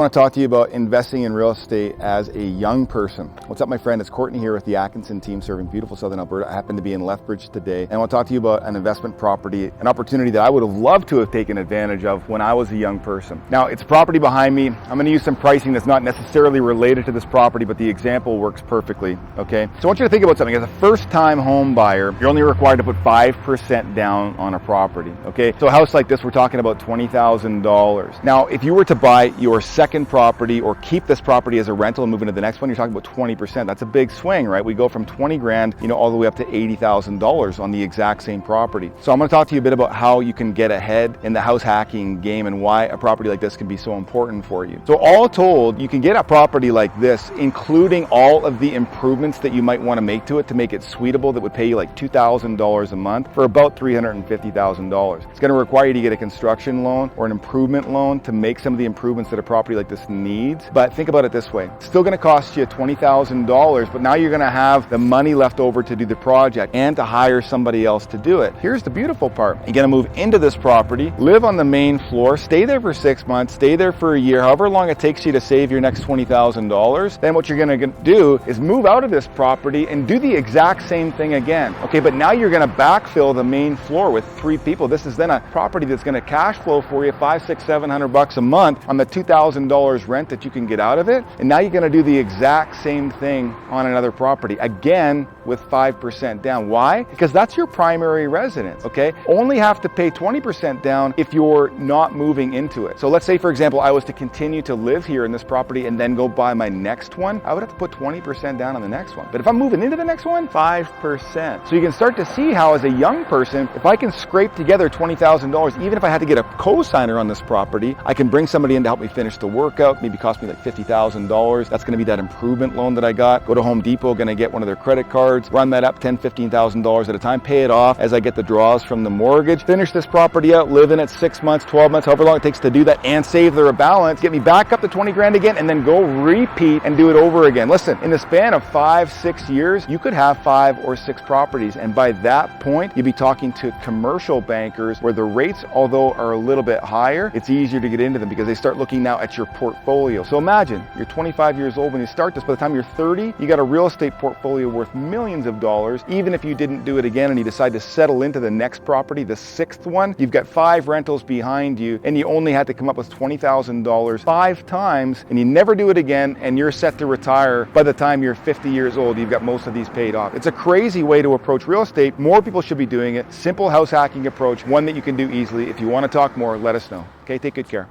I want to talk to you about investing in real estate as a young person. What's up, my friend? It's Courtney here with the Atkinson Team, serving beautiful Southern Alberta. I happen to be in Lethbridge today, and I want to talk to you about an investment property, an opportunity that I would have loved to have taken advantage of when I was a young person. Now, it's a property behind me. I'm going to use some pricing that's not necessarily related to this property, but the example works perfectly, okay? So I want you to think about something. As a first-time home buyer, you're only required to put 5% down on a property, okay? So a house like this, we're talking about $20,000. Now, if you were to buy your second property or keep this property as a rental and move into the next one, you're talking about 20%. That's a big swing, right? We go from 20 grand, all the way up to $80,000 on the exact same property. So I'm going to talk to you a bit about how you can get ahead in the house hacking game and why a property like this can be so important for you. So all told, you can get a property like this, including all of the improvements that you might want to make to it to make it suitable, that would pay you like $2,000 a month, for about $350,000. It's going to require you to get a construction loan or an improvement loan to make some of the improvements that a property like this needs. But think about it this way. It's still going to cost you $20,000, but now you're going to have the money left over to do the project and to hire somebody else to do it. Here's the beautiful part. You're going to move into this property, live on the main floor, stay there for 6 months, stay there for a year, however long it takes you to save your next $20,000. Then what you're going to do is move out of this property and do the exact same thing again. Okay, but now you're going to backfill the main floor with 3 people. This is then a property that's going to cash flow for you $500, $600, $700 a month on the $2,000 rent that you can get out of it. And now you're going to do the exact same thing on another property, again with 5% down. Why? Because that's your primary residence, okay? Only have to pay 20% down if you're not moving into it. So let's say, for example, I was to continue to live here in this property and then go buy my next one, I would have to put 20% down on the next one. But if I'm moving into the next one, 5%. So you can start to see how, as a young person, if I can scrape together $20,000, even if I had to get a co-signer on this property, I can bring somebody in to help me finish the workout, maybe cost me like $50,000. That's going to be that improvement loan that I got. Go to Home Depot, going to get one of their credit cards, run that up $10,000, $15,000 at a time, pay it off as I get the draws from the mortgage, finish this property out, live in it 6 months, 12 months, however long it takes to do that, and save their balance, get me back up to 20 grand again, and then go repeat and do it over again. Listen, in the span of 5-6 years, you could have 5 or 6 properties, and by that point, you'd be talking to commercial bankers where the rates, although are a little bit higher, it's easier to get into them because they start looking now at your portfolio. So imagine you're 25 years old when you start this. By the time you're 30, you got a real estate portfolio worth millions of dollars. Even if you didn't do it again and you decide to settle into the next property, the 6th one, you've got 5 rentals behind you, and you only had to come up with $20,000 5 times, and you never do it again, and you're set to retire by the time you're 50 years old. You've got most of these paid off. It's a crazy way to approach real estate. More people should be doing it. Simple house hacking approach, one that you can do easily. If you want to talk more, let us know. Okay, take good care.